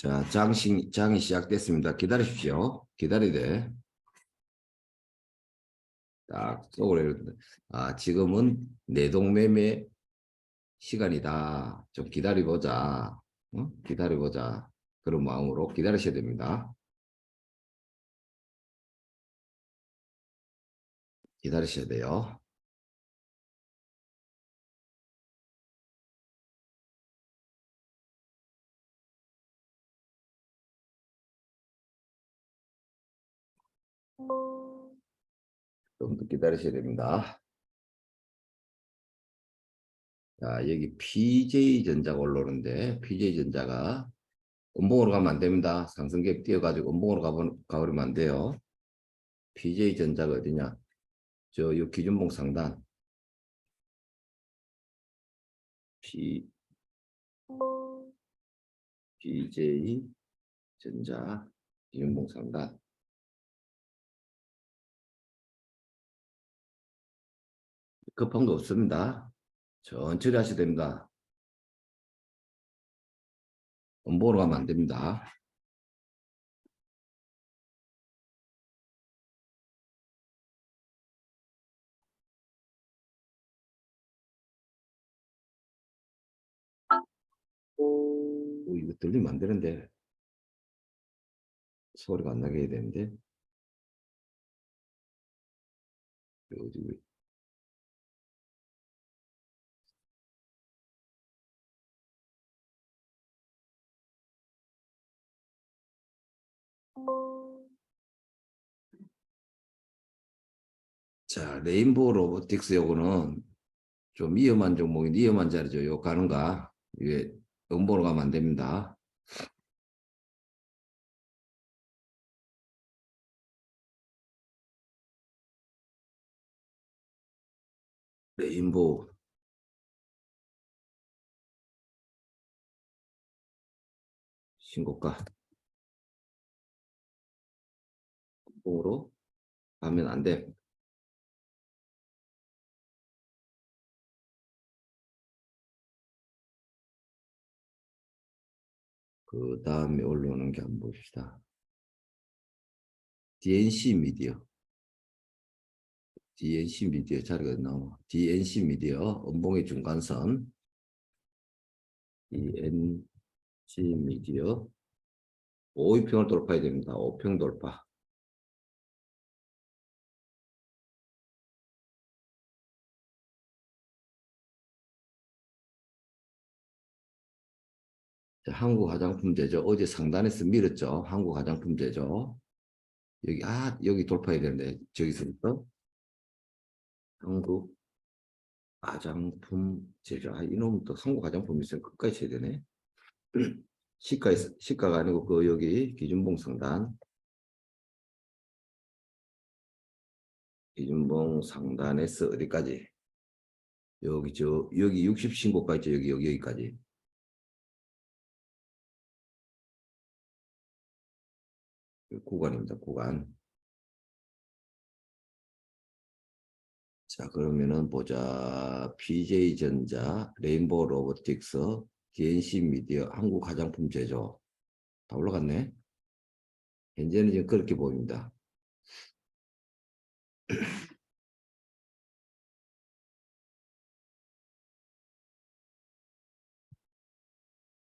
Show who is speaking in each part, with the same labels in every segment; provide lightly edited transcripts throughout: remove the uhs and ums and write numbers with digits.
Speaker 1: 자, 장이 시작됐습니다. 기다리십시오. 기다려야 돼. 딱 속으로 지금은 내동매매 시간이다. 좀 기다려보자. 기다려보자. 그런 마음으로 기다리셔야 됩니다. 기다리셔야 돼요. 좀 더 기다리셔야 됩니다. 자, 여기 PJ전자가 올라오는데 PJ전자가 음봉으로 가면 안 됩니다. 상승갭 띄어가지고 음봉으로 가버리면 안 돼요. PJ전자가 어디냐? 요 기준봉 상단. P, PJ전자 기준봉 상단. 급한 거 없습니다. 천천히 하셔야 됩니다. 음봉으로 가면 안 됩니다. 이거 들리면 안 되는데. 소리가 안 나게 해야 되는데. 어디, 자, 레인보우 로보틱스 요거는 좀 위험한 종목인데 위험한 자리죠. 요 가는가? 이게 음봉으로 가면 안 됩니다. 레인보우 신고가 음봉으로 가면 안 돼. 그 다음에 올라오는 게 한번 봅시다. DNC 미디어. DNC 미디어 자리가 나와. DNC 미디어 음봉의 중간선. DNC 미디어 5위평을 돌파해야 됩니다. 5평 돌파. 자, 한국 화장품 제조 어제 상단에서 밀었죠. 한국 화장품 제조 여기 여기 돌파해야 되는데 저기서부터 한국 화장품 제조 이놈 또 한국 화장품 있으면 끝까지 쳐야 되네. 시가가 아니고 그 여기 기준봉 상단 기준봉 상단에서 어디까지 여기 60 신고가 있죠. 여기까지 구간입니다. 구간. 자, 그러면은 보자. PJ전자, 레인보우 로보틱스, DNC 미디어, 한국 화장품 제조 다 올라갔네. 현재는 지금 그렇게 보입니다.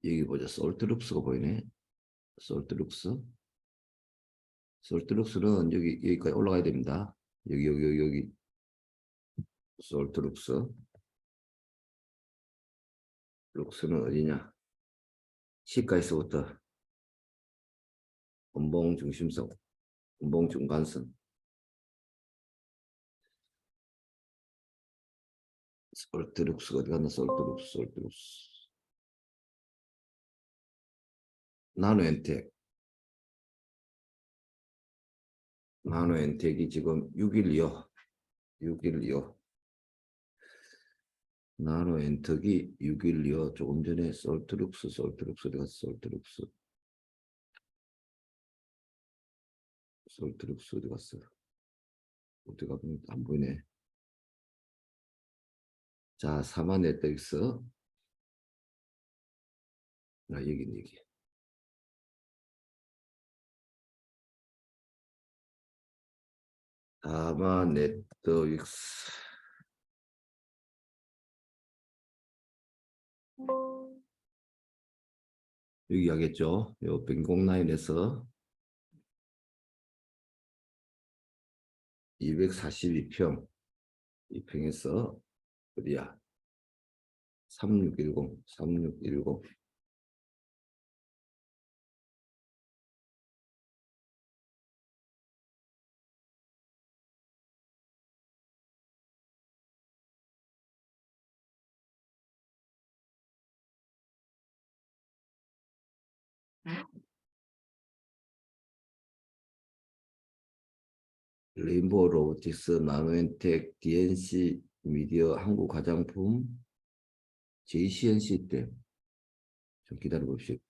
Speaker 1: 여기 보자. 솔트룩스가 보이네. 솔트룩스. 솔트룩스는 여기까지 올라가야 됩니다. 여기. 솔트룩스. 룩스는 어디냐? 시가에서부터 음봉 중심성, 음봉 중간선. 솔트룩스가 어디 갔나? 솔트룩스. 나노엔텍. 나노엔텍이 지금 612호. 612호. 나노엔텍이 612호. 조금 전에 솔트룩스 어디 갔어? 솔트룩스 어디 갔어? 어디 가면 안 보이네. 자, 사만 넷플릭스. 여기. 다마 네트윅스 여기 하겠죠. 요 변공 라인에서 242평 이 평에서 어디야? 3610 레인보우 로보틱스, 나노엔텍, DNC 미디어, 한국 화장품, JCNC 때 좀 기다려 봅시다.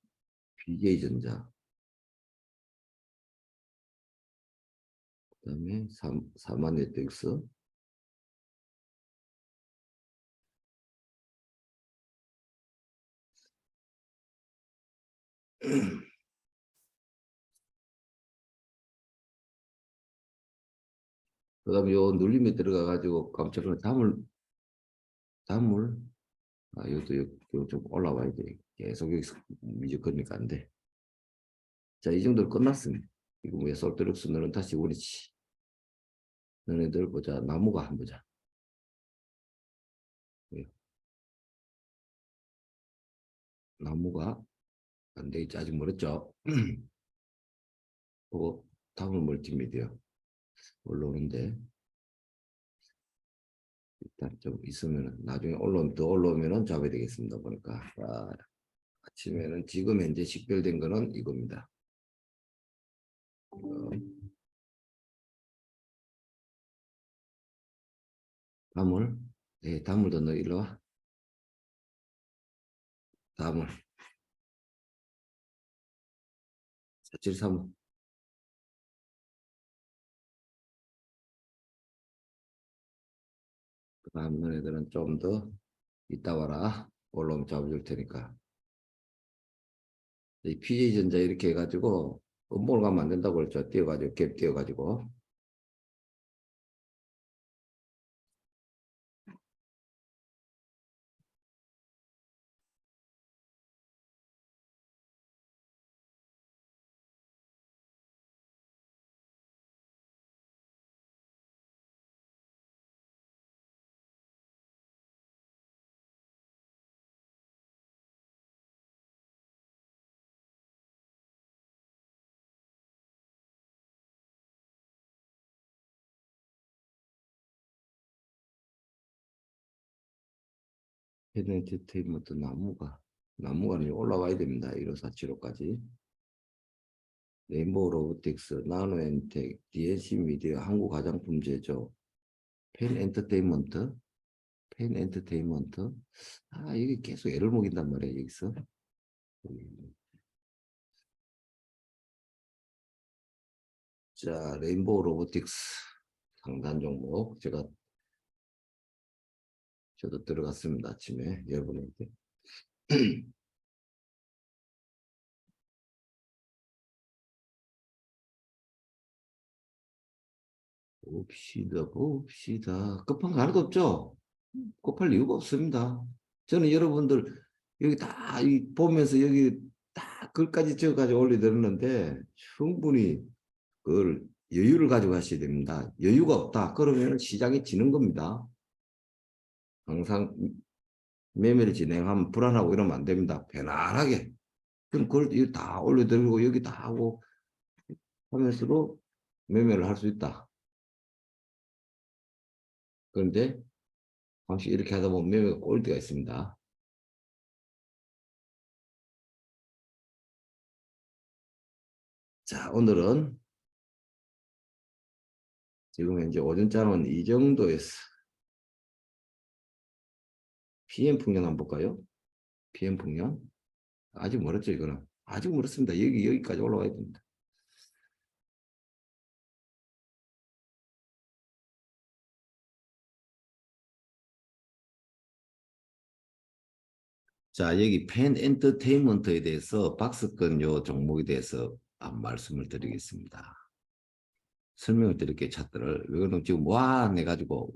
Speaker 1: BJ전자, 그다음에 사만 네트웍스, 그다음에 요 눌림에 들어가 가지고 깜짝 놀라 단물 요것도 좀 올라와야 돼. 계속 여기서 미적거리니까 안 돼. 자, 이 정도로 끝났습니다. 이거 뭐야? 솔트룩스 너는 다시 원위치. 너네들 보자. 나무가 한 보자. 예. 나무가 안 되겠지. 아직 멀었죠. 그거 다음은 멀티미디어 올라오는데 일단 좀 있으면 나중에 더 올라오면은 잡아야 되겠습니다. 보니까 아침에는 지금 현재 식별된 거는 이겁니다. 다물, 네, 다물도 너 일로 와. 다물, 473. 그 다음 너네들은 좀 더 이따 와라. 올라오면 잡아줄 테니까. 이 PJ전자 이렇게 해가지고 음모를 가면 안 된다고 그랬죠. 띄워가지고 갭 띄워가지고 엔터테인먼트 나무가 올라와야 됩니다. 1547호까지. 레인보우 로보틱스, 나노엔텍, DNC 미디어, 한국 화장품 제조, 펜 엔터테인먼트. 이게 계속 애를 먹인단 말이에요, 여기서. 자, 레인보우 로보틱스 상단 종목 저도 들어갔습니다. 아침에 여러분한테. 봅시다. 급한 거 하나도 없죠? 급할 이유가 없습니다. 저는 여러분들 여기 다 보면서 여기 다 글까지 적어가지고 올려드렸는데 충분히 그걸 여유를 가지고 하셔야 됩니다. 여유가 없다. 그러면 시장이 지는 겁니다. 항상 매매를 진행하면 불안하고 이러면 안 됩니다. 편안하게. 그럼 그걸 다 올려드리고 여기 다 하고 하면서도 매매를 할 수 있다. 그런데 잠시 이렇게 하다 보면 매매가 올 때가 있습니다. 자, 오늘은 지금 현재 오전자는 이 정도에서 PM 풍년 한번 볼까요? PM 풍년 아직 멀었죠. 이거는 아직 멀었습니다. 여기까지 올라와야 됩니다. 자, 여기 펜 엔터테인먼트에 대해서 박스권 요 종목에 대해서 말씀을 드리겠습니다. 설명을 드릴게요. 차트를. 왜 그러면 지금 완 해가지고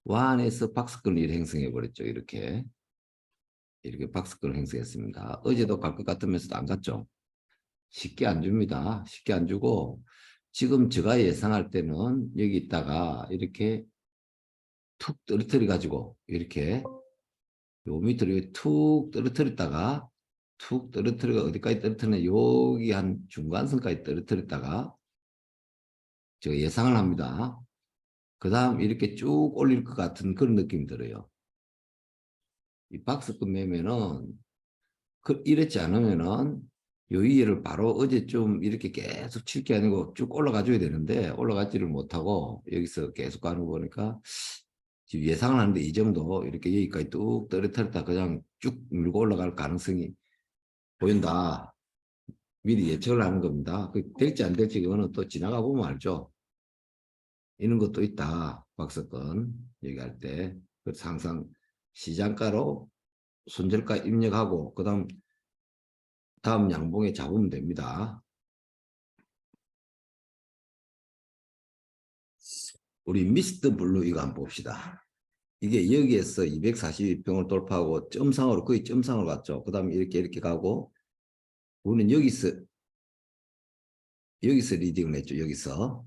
Speaker 1: 완에서 박스권을 이렇게 형성해 버렸죠. 이렇게 박스권을 형성했습니다. 어제도 갈 것 같으면서도 안 갔죠. 쉽게 안 줍니다. 쉽게 안 주고 지금 제가 예상할 때는 여기 있다가 이렇게 툭 떨어뜨려 가지고 이렇게 요 밑으로 툭 떨어뜨렸다가 툭 떨어뜨려 어디까지 떨어뜨리냐 여기 한 중간선까지 떨어뜨렸다가 제가 예상을 합니다. 그 다음 이렇게 쭉 올릴 것 같은 그런 느낌이 들어요. 이 박스권 매매는 이랬지 않으면은 요 위에를 바로 어제쯤 이렇게 계속 칠 게 아니고 쭉 올라가 줘야 되는데 올라가지를 못하고 여기서 계속 가는 거 보니까 지금 예상을 하는데 이 정도 이렇게 여기까지 뚝 떨어뜨렸다 그냥 쭉 밀고 올라갈 가능성이 보인다. 미리 예측을 하는 겁니다. 그 될지 안 될지 그거는 또 지나가 보면 알죠. 이런 것도 있다. 박스권 얘기할 때. 그래서 항상 시장가로 손절가 입력하고 다음 양봉에 잡으면 됩니다. 우리 미스터 블루 이거 한번 봅시다. 이게 여기에서 242평을 돌파하고 점상으로 거의 점상으로 갔죠. 그 다음에 이렇게 가고 우리는 여기서 리딩을 했죠. 여기서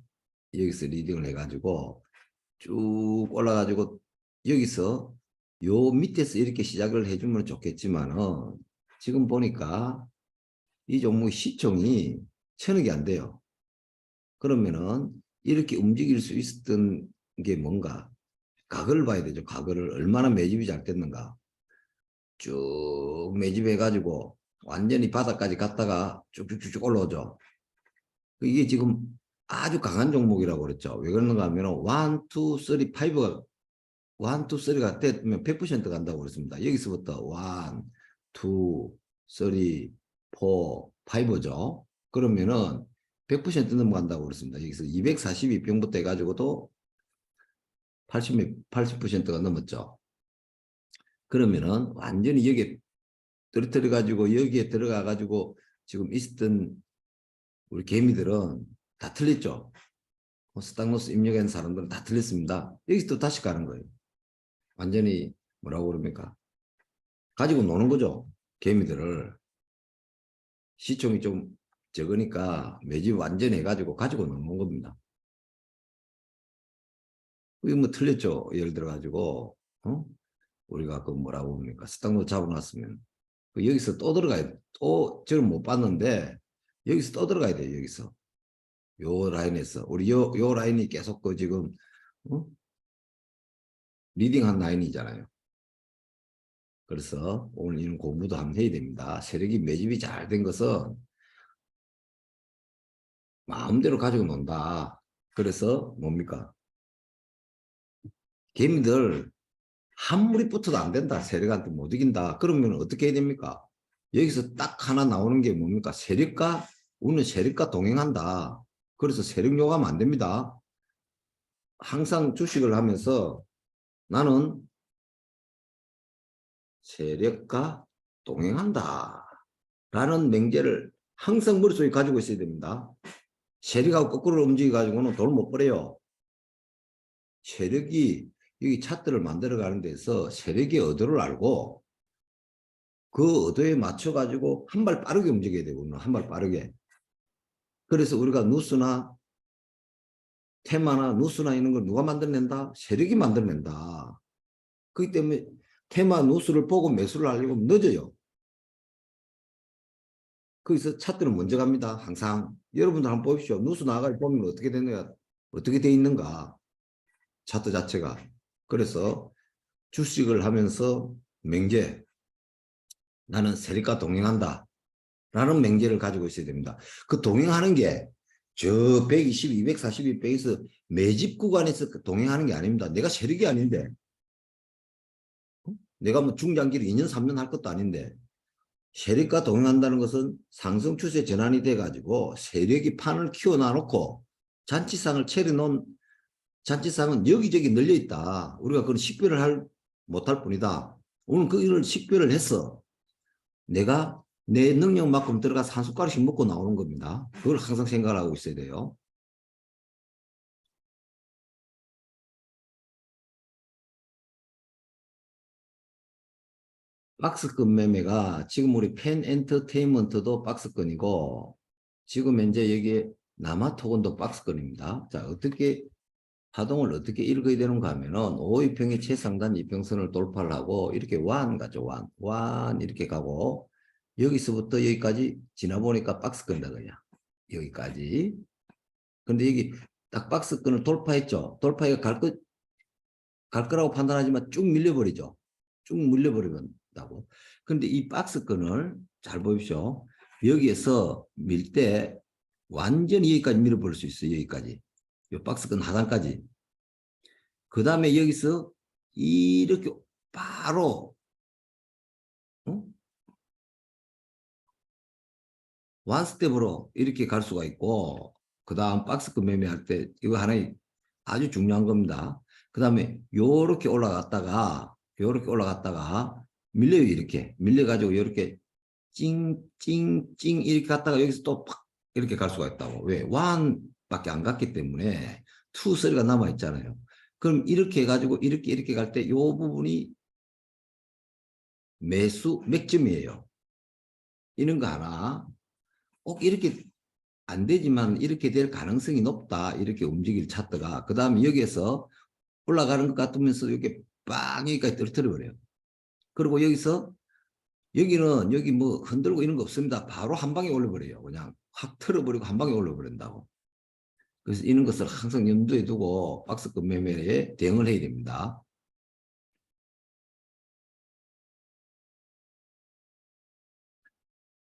Speaker 1: 리딩을 해가지고 쭉 올라가지고 여기서 요 밑에서 이렇게 시작을 해주면 좋겠지만은 지금 보니까 이 종목 시총이 1000억이 안 돼요. 그러면은 이렇게 움직일 수 있었던 게 뭔가 가격을 봐야 되죠. 가격을 얼마나 매집이 잘 됐는가. 쭉 매집해가지고 완전히 바닥까지 갔다가 쭉쭉쭉 올라오죠. 이게 지금 아주 강한 종목이라고 그랬죠. 왜 그러는가 하면 1, 2, 3, 5가 1, 2, 3가 되면 100% 간다고 그랬습니다. 여기서부터 1, 2, 3, 4, 5죠. 그러면은 100% 넘어간다고 그랬습니다. 여기서 242평부터 해가지고도 80%가 넘었죠. 그러면은 완전히 여기에 떨어뜨려가지고 여기에 들어가가지고 지금 있었던 우리 개미들은 다 틀렸죠. 스탁로스 입력한 사람들은 다 틀렸습니다. 여기서 또 다시 가는 거예요. 완전히 뭐라고 그럽니까? 가지고 노는 거죠. 개미들을. 시총이 좀 적으니까 매집 완전히 해가지고 가지고 노는 겁니다. 이거 뭐 틀렸죠. 예를 들어가지고 우리가 그 뭐라고 합니까? 스탁로스 잡아놨으면 여기서 또 들어가야 돼. 또 저를 못 봤는데 여기서 또 들어가야 돼요. 여기서. 요 라인에서. 우리 요 라인이 계속 그 지금 리딩한 라인이잖아요. 그래서 오늘 이런 공부도 한번 해야 됩니다. 세력이 매집이 잘 된 것은 마음대로 가지고 논다. 그래서 뭡니까? 개미들 한 무리 붙어도 안 된다. 세력한테 못 이긴다. 그러면 어떻게 해야 됩니까? 여기서 딱 하나 나오는 게 뭡니까? 우리는 세력과 동행한다. 그래서 세력 요구하면 안 됩니다. 항상 주식을 하면서 나는 세력과 동행한다. 라는 맹제를 항상 머릿속에 가지고 있어야 됩니다. 세력하고 거꾸로 움직여가지고는 돈을 못 벌어요. 세력이 여기 차트를 만들어가는 데서 세력의 의도를 알고 그 의도에 맞춰가지고 한 발 빠르게 움직여야 되거든요. 한 발 빠르게. 그래서 우리가 테마나 누수나 이런 걸 누가 만들어낸다? 세력이 만들어낸다. 그렇기 때문에 테마 누수를 보고 매수를 하려고 늦어요. 거기서 차트는 먼저 갑니다. 항상. 여러분들 한번 보십시오. 누수 나가 보면 어떻게 되는가, 어떻게 돼 있는가. 차트 자체가. 그래서 주식을 하면서 맹제. 나는 세력과 동행한다. 라는 맹제를 가지고 있어야 됩니다. 그 동행하는 게 저 120, 242 베이스 매집 구간에서 동행하는 게 아닙니다. 내가 세력이 아닌데. 내가 뭐 중장기를 2년, 3년 할 것도 아닌데. 세력과 동행한다는 것은 상승 추세 전환이 돼가지고 세력이 판을 키워놔놓고 잔치상을 차려놓은 잔치상은 여기저기 널려있다. 우리가 그런 식별을 못할 뿐이다. 오늘 그 일을 식별을 해서 내가 내 능력만큼 들어가서 한 숟가락씩 먹고 나오는 겁니다. 그걸 항상 생각하고 있어야 돼요. 박스권 매매가 지금 우리 펜 엔터테인먼트도 박스권이고 지금 현재 여기 남아토건도 박스권입니다. 자, 어떻게 파동을 어떻게 읽어야 되는가 하면은 5위평의 최상단 이평선을 돌파를 하고 이렇게 완 가죠. 완 이렇게 가고 여기서부터 여기까지 지나보니까 박스권이다 그냥 여기까지. 근데 여기 딱 박스권을 돌파했죠. 돌파해가 갈 거라고 판단하지만 쭉 밀려버리죠. 쭉 밀려버린다고. 근데 이 박스권을 잘 보십시오. 여기에서 밀 때 완전히 여기까지 밀어버릴 수 있어요. 여기까지. 이 박스권 하단까지. 그 다음에 여기서 이렇게 바로 어? 원스텝으로 이렇게 갈 수가 있고 그 다음 박스권 매매할 때 이거 하나의 아주 중요한 겁니다. 그 다음에 요렇게 올라갔다가 밀려요. 이렇게 밀려가지고 이렇게 찡찡찡 이렇게 갔다가 여기서 또 팍 이렇게 갈 수가 있다고. 왜? 완밖에 안 갔기 때문에 투 소리가 남아 있잖아요. 그럼 이렇게 해가지고 이렇게 갈 때 요 부분이 매수 맥점이에요. 이런 거 하나 꼭 이렇게 안 되지만 이렇게 될 가능성이 높다. 이렇게 움직일 차트가. 그 다음에 여기에서 올라가는 것 같으면서 이렇게 빵 여기까지 떨어뜨려 버려요. 그리고 여기서 여기는 여기 뭐 흔들고 이런 거 없습니다. 바로 한 방에 올려버려요. 그냥 확 틀어버리고 한 방에 올려버린다고. 그래서 이런 것을 항상 염두에 두고 박스권 매매에 대응을 해야 됩니다.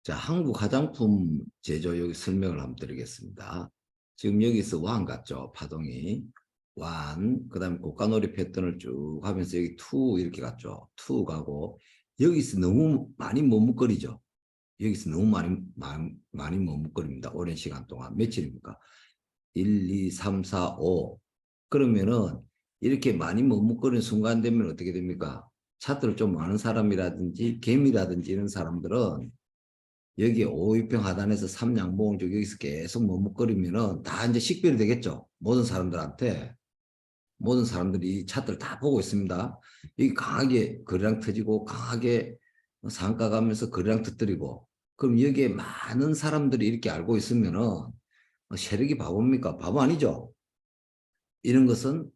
Speaker 1: 자, 한국 화장품 제조 여기 설명을 한번 드리겠습니다. 지금 여기서 완 같죠? 파동이. 완, 그 다음에 고가놀이 패턴을 쭉 하면서 여기 투 이렇게 갔죠? 투 가고 여기서 너무 많이 머뭇거리죠? 여기서 너무 많이 머뭇거립니다. 오랜 시간 동안. 며칠입니까? 1, 2, 3, 4, 5. 그러면은 이렇게 많이 머뭇거리는 순간 되면 어떻게 됩니까? 차트를 좀 아는 사람이라든지 개미라든지 이런 사람들은 여기 5위평 하단에서 3양봉을 쭉 여기서 계속 머뭇거리면은 다 이제 식별이 되겠죠. 모든 사람들이 이 차트를 다 보고 있습니다. 여기 강하게 거래량 터지고 강하게 상가 가면서 거래량 터뜨리고 그럼 여기에 많은 사람들이 이렇게 알고 있으면은 세력이 바보입니까? 바보 아니죠. 이런 것은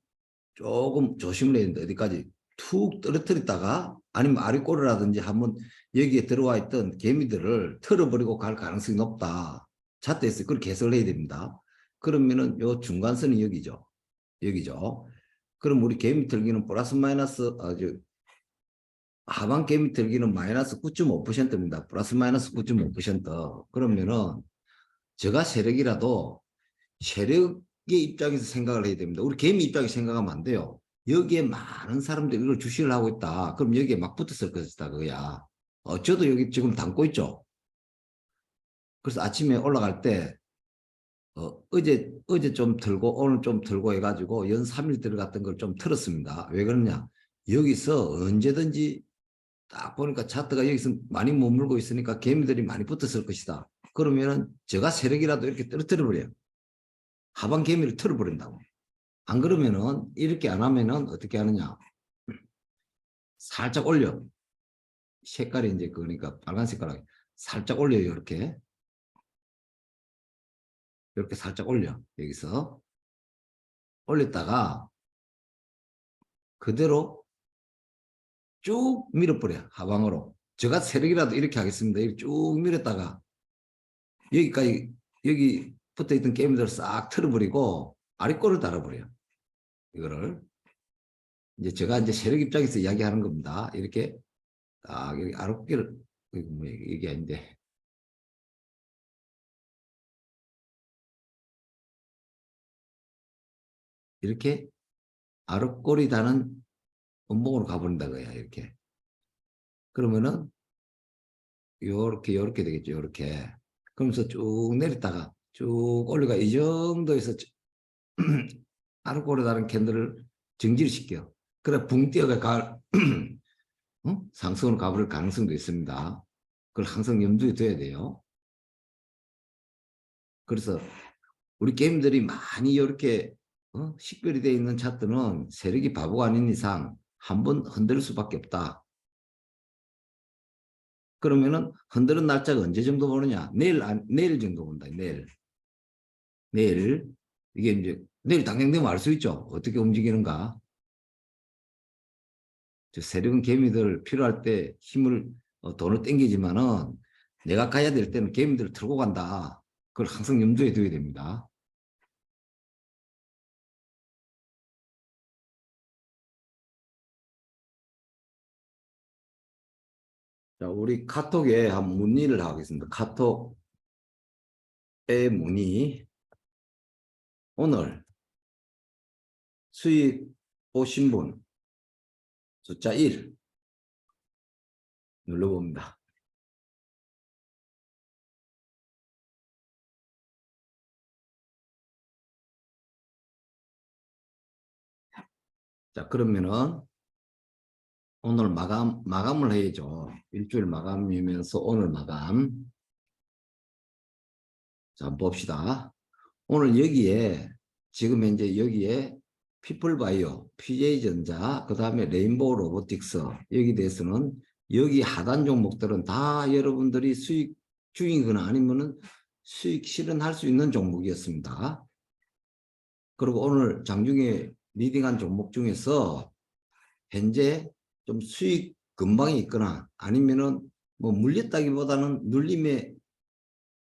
Speaker 1: 조금 조심을 해야 된다. 어디까지 툭 떨어뜨렸다가 아니면 아리꼬르라든지 한번 여기에 들어와 있던 개미들을 털어버리고 갈 가능성이 높다. 차트에서 그걸 개설을 해야 됩니다. 그러면은 요 중간선이 여기죠. 여기죠. 그럼 우리 개미 털기는 플러스 마이너스 아주 하반 개미 털기는 마이너스 9.5%입니다. 플러스 마이너스 9.5%. 그러면은 제가 세력이라도 세력의 입장에서 생각을 해야 됩니다. 우리 개미 입장에서 생각하면 안 돼요. 여기에 많은 사람들이 이걸 주시를 하고 있다. 그럼 여기에 막 붙었을 것이다. 그거야. 저도 여기 지금 담고 있죠. 그래서 아침에 올라갈 때 어제 좀 들고 오늘 좀 들고 해가지고 연 3일 들어갔던 걸 좀 틀었습니다. 왜 그러냐? 여기서 언제든지 딱 보니까 차트가 여기서 많이 머물고 있으니까 개미들이 많이 붙었을 것이다. 그러면은 제가 세력이라도 이렇게 떨어뜨려 버려요. 하반 개미를 틀어버린다고. 안 그러면은 이렇게 안 하면은 어떻게 하느냐? 살짝 올려. 색깔이 이제 그러니까 빨간 색깔 살짝 올려요. 이렇게 살짝 올려. 여기서 올렸다가 그대로 쭉 밀어버려. 하방으로. 제가 세력이라도 이렇게 하겠습니다. 이렇게 쭉 밀었다가 여기까지 여기 붙어있던 게임들을 싹 틀어버리고 아래꼬를 달아버려요. 이거를 이제 제가 이제 세력 입장에서 이야기하는 겁니다. 이렇게 딱 여기 아랫개를 뭐 이게 아닌데 이렇게 아랫골이 다는 원봉으로 가버린다 거야. 이렇게 그러면은 요렇게 되겠죠. 요렇게 그러면서 쭉 내렸다가 쭉 올려가 이 정도에서 아랫골에 다른 캔들을 정지를 시켜요. 그래 붕 뛰어가 상승으로 가버릴 가능성도 있습니다. 그걸 항상 염두에 둬야 돼요. 그래서 우리 게임들이 많이 이렇게 식별이 되어 있는 차트는 세력이 바보가 아닌 이상 한번 흔들 수밖에 없다. 그러면은 흔드는 날짜가 언제 정도 보느냐? 내일 정도 본다. 내일. 이게 이제 내일 당장 되면 알 수 있죠. 어떻게 움직이는가. 세력은 개미들 필요할 때 돈을 땡기지만은 내가 가야 될 때는 개미들을 들고 간다. 그걸 항상 염두에 둬야 됩니다. 자, 우리 카톡에 한 문의를 하겠습니다. 카톡에 문의. 오늘 수익 보신 분 숫자 1 눌러봅니다. 자, 그러면은 오늘 마감을 해야죠. 일주일 마감이면서 오늘 마감. 자, 한번 봅시다. 오늘 여기에 지금 현재 여기에 피플바이오, PJ전자, 그 다음에 레인보우 로보틱스 여기 대해서는 여기 하단 종목들은 다 여러분들이 수익 중이거나 아니면은 수익 실현할 수 있는 종목이었습니다. 그리고 오늘 장중에 리딩한 종목 중에서 현재 좀 수익 근방에 있거나 아니면은 뭐 물렸다기보다는 눌림에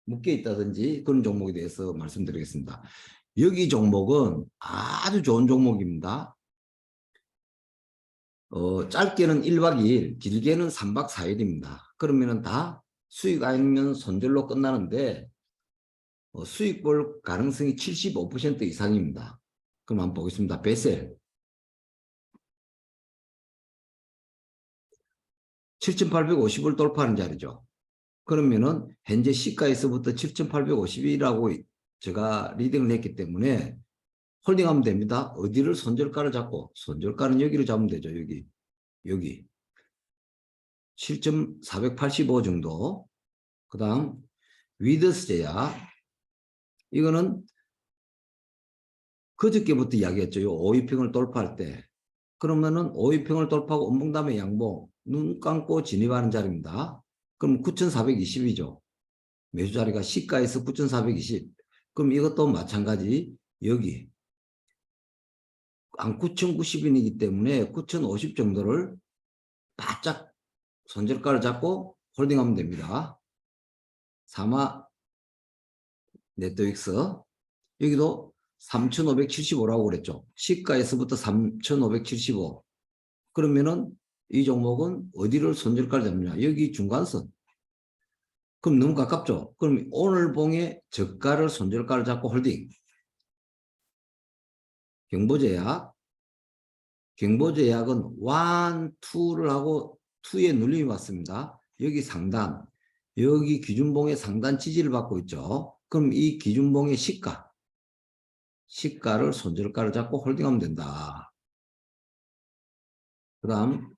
Speaker 1: 묶여 있다든지 그런 종목에 대해서 말씀드리겠습니다. 여기 종목은 아주 좋은 종목입니다. 짧게는 1박 2일, 길게는 3박 4일입니다. 그러면은 다 수익 아니면 손절로 끝나는데 수익 볼 가능성이 75% 이상입니다. 그럼 한번 보겠습니다. 베셀 7,850을 돌파하는 자리죠. 그러면은 현재 시가에서부터 7,850이라고 제가 리딩을 했기 때문에 홀딩하면 됩니다. 어디를 손절가를 잡고 손절가는 여기를 잡으면 되죠. 여기 7,485 정도. 그 다음 위더스 제약 이거는 그저께부터 이야기했죠. 요 5위평을 돌파할 때 그러면은 5위평을 돌파하고 음봉담의 양봉 눈 감고 진입하는 자리입니다. 그럼 9,420이죠. 매수 자리가 시가에서 9,420. 그럼 이것도 마찬가지 여기 9,090원이기 때문에 9,050 정도를 바짝 손절가를 잡고 홀딩하면 됩니다. 사마 네트윅스 여기도 3,575라고 그랬죠. 시가에서부터 3,575. 그러면은 이 종목은 어디를 손절가를 잡느냐. 여기 중간선. 그럼 너무 가깝죠. 그럼 오늘 봉의 저가를 손절가를 잡고 홀딩. 경보제약은 1, 2를 하고 2에 눌림이 왔습니다. 여기 상단, 여기 기준봉의 상단 지지를 받고 있죠. 그럼 이 기준봉의 시가를 손절가를 잡고 홀딩하면 된다. 그 다음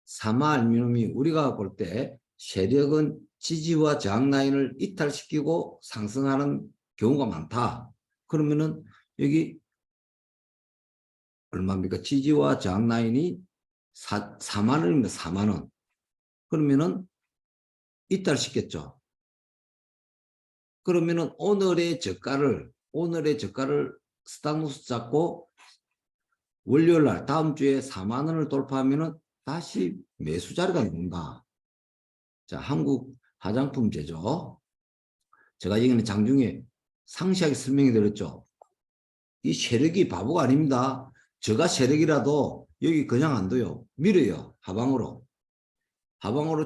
Speaker 1: 사마알루미늄이 우리가 볼 때 세력은 지지와 저항 라인을 이탈시키고 상승하는 경우가 많다. 그러면은 여기 얼마입니까? 지지와 저항 라인이 4만 원입니다. 4만 원. 그러면은 이탈시켰죠. 그러면은 오늘의 저가를 스탑로스 잡고 월요일 날 다음 주에 4만 원을 돌파하면은 다시 매수 자리가 나온다. 자, 한국 화장품 제조. 제가 여기는 장중에 상세하게 설명해 드렸죠. 이 세력이 바보가 아닙니다. 저가 세력이라도 여기 그냥 안 둬요. 밀어요. 하방으로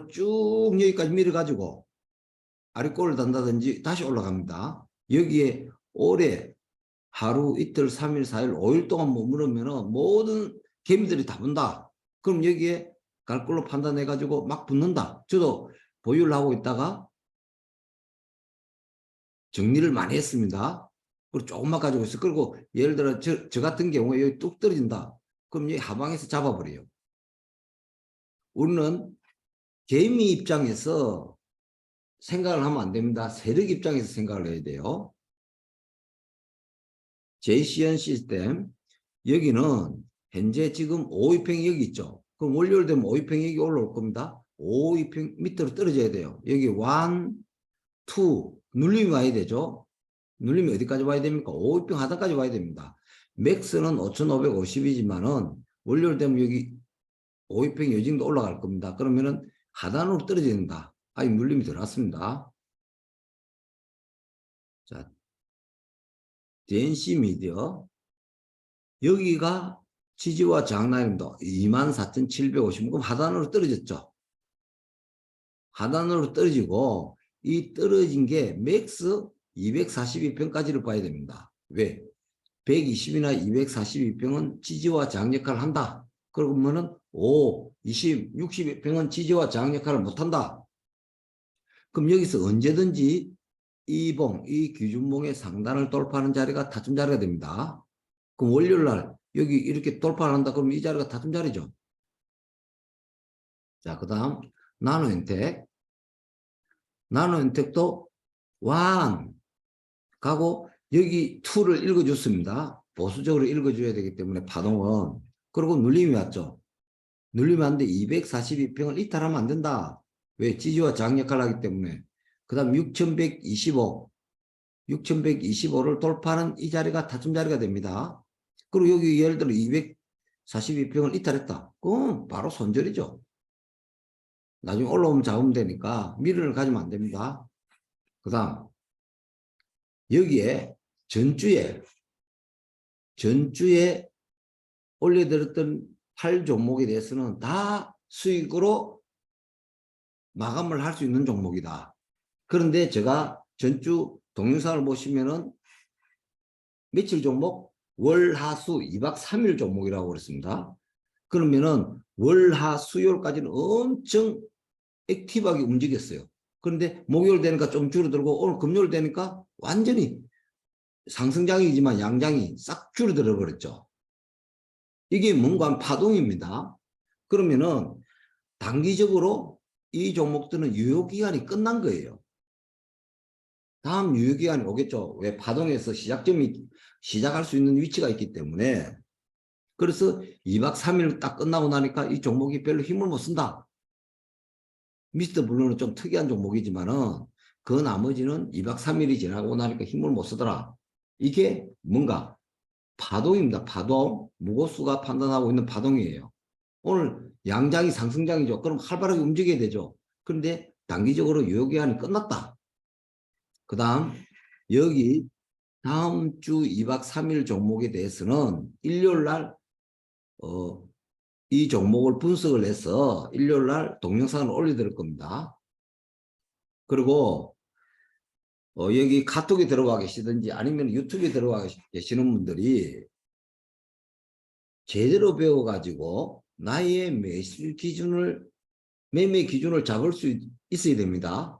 Speaker 1: 쭉 여기까지 밀어가지고 아래꼴을 단다든지 다시 올라갑니다. 여기에 올해 하루, 이틀, 3일, 4일, 5일 동안 머무르면 모든 개미들이 다 본다. 그럼 여기에 갈 걸로 판단해가지고 막 붙는다. 저도 보유를 하고 있다가 정리를 많이 했습니다. 그리고 조금만 가지고 있어. 그리고 예를 들어 저 같은 경우에 여기 뚝 떨어진다. 그럼 여기 하방에서 잡아버려요. 우리는 개미 입장에서 생각을 하면 안 됩니다. 세력 입장에서 생각을 해야 돼요. JCN 시스템 여기는 현재 지금 5위평이 여기 있죠. 그럼 월요일되면 5위평 여기 올라올 겁니다. 5위평 밑으로 떨어져야 돼요. 여기 1, 2 눌림이 와야 되죠. 눌림이 어디까지 와야 됩니까? 5위평 하단까지 와야 됩니다. 맥스는 5,550이지만은 월요일 되면 여기 5위평 요정도 올라갈 겁니다. 그러면은 하단으로 떨어져야 된다. 아직 눌림이 들어왔습니다. 자, DNC 미디어. 여기가 지지와 저항라인입니다. 24,750. 그럼 하단으로 떨어졌죠. 하단으로 떨어지고 이 떨어진 게 맥스 242평까지를 봐야 됩니다. 왜? 120이나 242평은 지지와 저항 역할을 한다. 그러면은 5, 20, 60평은 지지와 저항 역할을 못한다. 그럼 여기서 언제든지 이 기준봉의 상단을 돌파하는 자리가 타점 자리가 됩니다. 그럼 월요일날 여기 이렇게 돌파를 한다. 그럼 이 자리가 타점 자리죠. 자, 그 다음 나노엔텍. 나노엔텍도 1 가고 여기 2를 읽어줬습니다. 보수적으로 읽어줘야 되기 때문에 파동은. 그리고 눌림이 왔죠. 눌리면 안 돼. 242평을 이탈하면 안 된다. 왜? 지지와 저항 역할을 하기 때문에. 그 다음 6125를 돌파하는 이 자리가 타점 자리가 됩니다. 그리고 여기 예를 들어 242평을 이탈했다. 그럼 바로 손절이죠. 나중에 올라오면 잡으면 되니까 미련을 가지면 안 됩니다. 그 다음 여기에 전주에 올려드렸던 8종목에 대해서는 다 수익으로 마감을 할 수 있는 종목이다. 그런데 제가 전주 동영상을 보시면은 며칠 종목? 월, 하, 수 2박 3일 종목이라고 그랬습니다. 그러면은 월, 하, 수요일까지는 엄청 액티브하게 움직였어요. 그런데 목요일 되니까 좀 줄어들고 오늘 금요일 되니까 완전히 상승장이지만 양장이 싹 줄어들어 버렸죠. 이게 뭔가 파동입니다. 그러면은 단기적으로 이 종목들은 유효기간이 끝난 거예요. 다음 유효기간이 오겠죠. 왜? 파동에서 시작점이 시작할 수 있는 위치가 있기 때문에. 그래서 2박 3일 딱 끝나고 나니까 이 종목이 별로 힘을 못 쓴다. 미스터 블루는 좀 특이한 종목이지만은 그 나머지는 2박 3일이 지나고 나니까 힘을 못 쓰더라. 이게 뭔가 파동입니다. 파동. 무고수가 판단하고 있는 파동이에요. 오늘 양장이 상승장이죠. 그럼 활발하게 움직여야 되죠. 그런데 단기적으로 유효기한이 끝났다. 그 다음 여기 다음 주 2박 3일 종목에 대해서는 일요일 날 이 종목을 분석을 해서 일요일 날 동영상을 올려드릴 겁니다. 그리고 여기 카톡에 들어가 계시든지 아니면 유튜브에 들어가 계시는 분들이 제대로 배워가지고 나의 매수 기준을 매매 기준을 잡을 수 있어야 됩니다.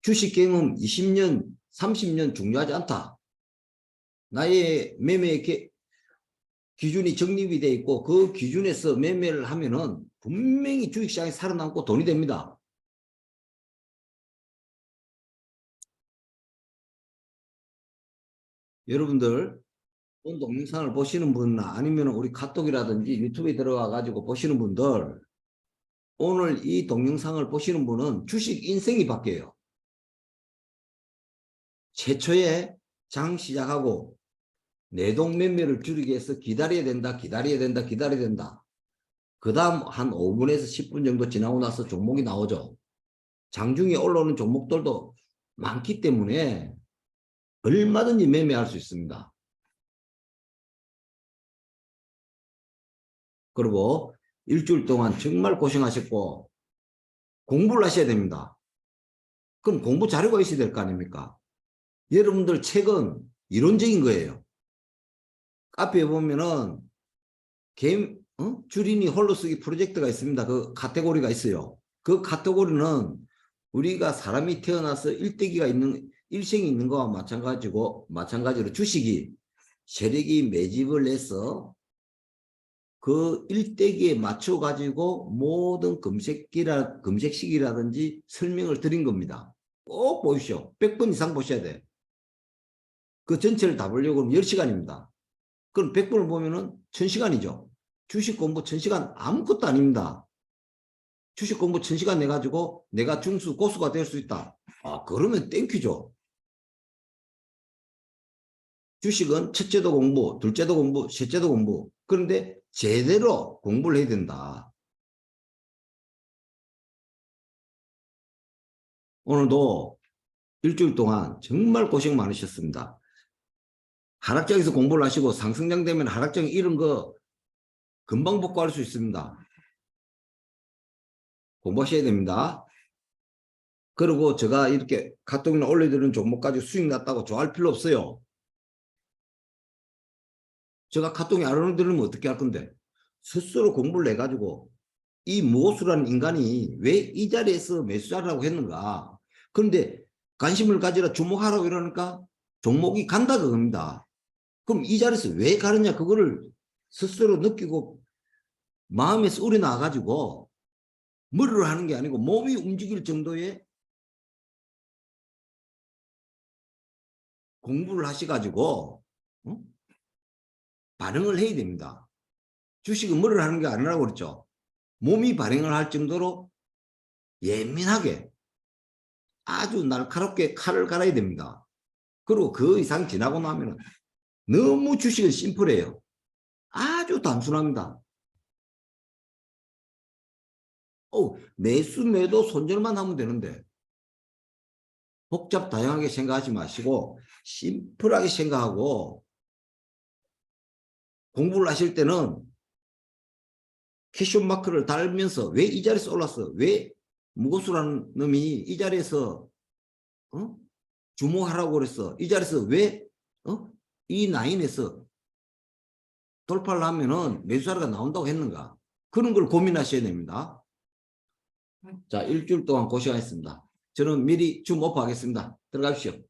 Speaker 1: 주식 경험 20년, 30년 중요하지 않다. 나의 매매 기준이 정립이 되어 있고 그 기준에서 매매를 하면은 분명히 주식시장이 살아남고 돈이 됩니다. 여러분들 본 동영상을 보시는 분이나 아니면 우리 카톡이라든지 유튜브에 들어가 가지고 보시는 분들 오늘 이 동영상을 보시는 분은 주식 인생이 바뀌어요. 최초에 장 시작하고 내동 매매를 줄이기 위해서 기다려야 된다. 그 다음 한 5분에서 10분 정도 지나고 나서 종목이 나오죠. 장중에 올라오는 종목들도 많기 때문에 얼마든지 매매할 수 있습니다. 그리고 일주일 동안 정말 고생하셨고 공부를 하셔야 됩니다. 그럼 공부 자료가 있어야 될 거 아닙니까? 여러분들 책은 이론적인 거예요. 카페에 보면은 주린이 홀로 쓰기 프로젝트가 있습니다. 그 카테고리가 있어요. 그 카테고리는 우리가 사람이 태어나서 일대기가 있는 일생이 있는 거와 마찬가지로 주식이 세력이 매집을 해서 그 일대기에 맞춰 가지고 모든 검색식이라든지 설명을 드린 겁니다. 꼭 보십시오. 100번 이상 보셔야 돼. 그 전체를 다 보려고 하면 10시간입니다. 그럼 100번을 보면은 1000시간이죠. 주식 공부 1000시간 아무것도 아닙니다. 주식 공부 1000시간 내가지고 내가 중수 고수가 될 수 있다. 아, 그러면 땡큐죠. 주식은 첫째도 공부, 둘째도 공부, 셋째도 공부. 그런데 제대로 공부를 해야 된다. 오늘도 일주일 동안 정말 고생 많으셨습니다. 하락장에서 공부를 하시고 상승장 되면 하락장 이런 거 금방 복구할 수 있습니다. 공부하셔야 됩니다. 그리고 제가 이렇게 카톡이나 올려드리는 종목까지 수익 났다고 좋아할 필요 없어요. 제가 카톡에 안 올려드리면 어떻게 할 건데? 스스로 공부를 해가지고 이 모수라는 인간이 왜 이 자리에서 매수하라고 했는가? 그런데 관심을 가지라 주목하라고 이러니까 종목이 간다 그겁니다. 그럼 이 자리에서 왜 가느냐 그거를 스스로 느끼고 마음에서 우러나가지고 머리로 하는 게 아니고 몸이 움직일 정도의 공부를 하셔가지고 반응을 해야 됩니다. 주식은 머리로 하는 게 아니라고 그랬죠. 몸이 반응을 할 정도로 예민하게 아주 날카롭게 칼을 갈아야 됩니다. 그리고 그 이상 지나고 나면 너무 주식은 심플해요. 아주 단순합니다. 매수 매도 손절만 하면 되는데 복잡 다양하게 생각하지 마시고 심플하게 생각하고 공부를 하실 때는 캐션 마크를 달면서 왜 이 자리에서 올랐어? 왜 무고수라는 놈이 이 자리에서 주목하라고 그랬어? 이 자리에서 왜 이 라인에서 돌파를 하면은 매수자리가 나온다고 했는가? 그런 걸 고민하셔야 됩니다. 자, 일주일 동안 고생하셨습니다. 저는 미리 줌 오프하겠습니다. 들어가십시오.